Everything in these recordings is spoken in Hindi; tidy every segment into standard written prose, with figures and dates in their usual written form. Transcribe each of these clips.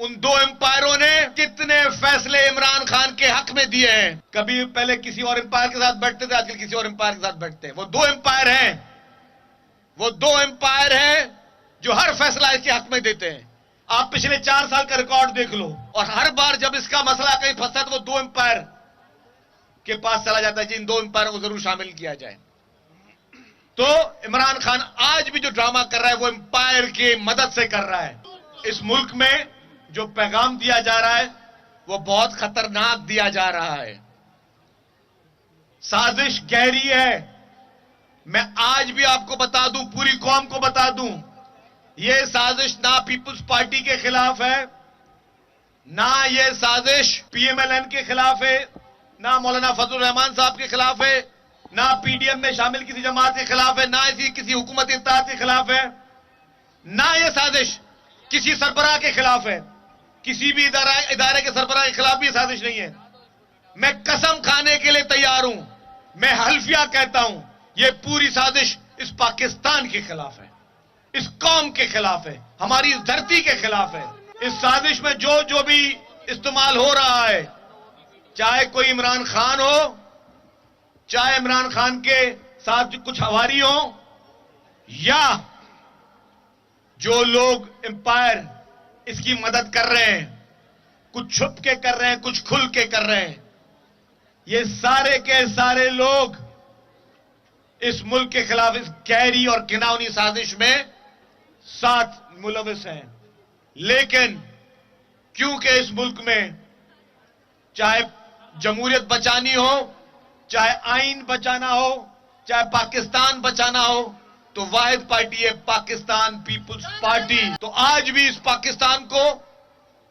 उन दो एम्पायरों ने कितने फैसले इमरान खान के हक में दिए हैं। कभी पहले किसी और एम्पायर के साथ बैठते थे, आजकल किसी और एम्पायर के साथ बैठते हैं। वो दो एम्पायर हैं जो हर फैसला इसके हक में देते हैं। आप पिछले 4 साल का रिकॉर्ड देख लो, और हर बार जब इसका मसला कहीं फंसता है तो वो दो एम्पायर के पास चला जाता है कि इन दो एम्पायरों को जरूर शामिल किया जाए। तो इमरान खान आज भी जो ड्रामा कर रहा है वो एम्पायर की मदद से कर रहा है। इस मुल्क में जो पैगाम दिया जा रहा है वो बहुत खतरनाक दिया जा रहा है। साजिश गहरी है। मैं आज भी आपको बता दूं, पूरी कौम को बता दूं, यह साजिश ना पीपुल्स पार्टी के खिलाफ है, ना यह साजिश पीएमएलएन के खिलाफ है, ना मौलाना फजलुर रहमान साहब के खिलाफ है, ना पीडीएम में शामिल किसी जमात के खिलाफ है, ना इसी किसी हुकूमत इत्तेहाद के खिलाफ है, ना यह साजिश किसी सरबराह के खिलाफ है। किसी भी इदारे के सरबराह के खिलाफ भी साजिश नहीं है। मैं कसम खाने के लिए तैयार हूं, मैं हल्फिया कहता हूं, यह पूरी साजिश इस पाकिस्तान के खिलाफ है, इस कौम के खिलाफ है, हमारी इस धरती के खिलाफ है। इस साजिश में जो जो भी इस्तेमाल हो रहा है, चाहे कोई इमरान खान हो, चाहे इमरान खान के साथ कुछ हवारी हो, या जो लोग एम्पायर इसकी मदद कर रहे हैं, कुछ छुप के कर रहे हैं, कुछ खुल के कर रहे हैं, ये सारे के सारे लोग इस मुल्क के खिलाफ इस गहरी और घिनौनी साजिश में साथ मुलविस हैं। लेकिन क्योंकि इस मुल्क में चाहे जमहूरियत बचानी हो, चाहे आइन बचाना हो, चाहे पाकिस्तान बचाना हो, तो वाहिद पार्टी है पाकिस्तान पीपुल्स पार्टी। तो आज भी इस पाकिस्तान को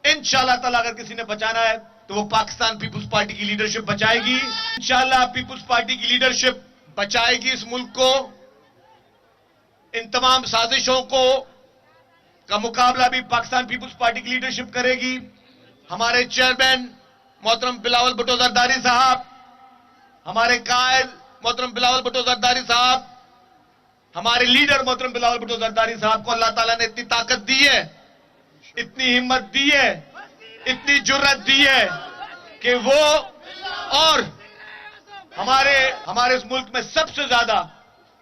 इंशाअल्लाह ताला अगर किसी ने बचाना है तो वो पाकिस्तान पीपुल्स पार्टी की लीडरशिप बचाएगी। इंशाअल्लाह पीपुल्स पार्टी की लीडरशिप बचाएगी इस मुल्क को। इन तमाम साजिशों का मुकाबला भी पाकिस्तान पीपुल्स पार्टी की लीडरशिप करेगी। हमारे चेयरमैन मोहतरम बिलावल भुट्टो जरदारी साहब, हमारे कायद मोहतरम बिलावल भुट्टो जरदारी साहब, हमारे लीडर मोहतरम बिलावल भुट्टो जरदारी साहब को अल्लाह ताला ने इतनी ताकत दी है, इतनी हिम्मत दी है, इतनी जुर्रत दी है कि वो और हमारे इस मुल्क में सबसे ज्यादा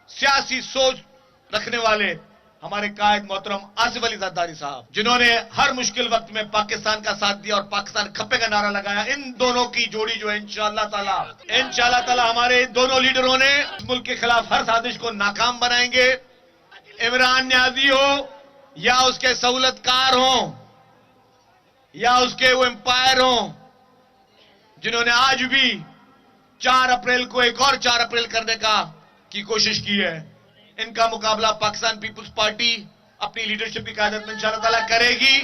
सियासी सोच रखने वाले हमारे कायद मोहतरम आसिफ अली जरदारी साहब, जिन्होंने हर मुश्किल वक्त में पाकिस्तान का साथ दिया और पाकिस्तान खप्पे का नारा लगाया। इन दोनों की जोड़ी जो है इंशाअल्लाह ताला हमारे दोनों लीडरों ने इस मुल्क के खिलाफ हर साजिश को नाकाम बनाएंगे। इमरान न्याजी हो या उसके सहूलतकार हो या उसके वो एम्पायर हो जिन्होंने आज भी 4 अप्रैल को एक और 4 अप्रैल करने की कोशिश की है, इनका मुकाबला पाकिस्तान पीपुल्स पार्टी अपनी लीडरशिप की क़यादत में इंशाअल्लाह ताला करेगी।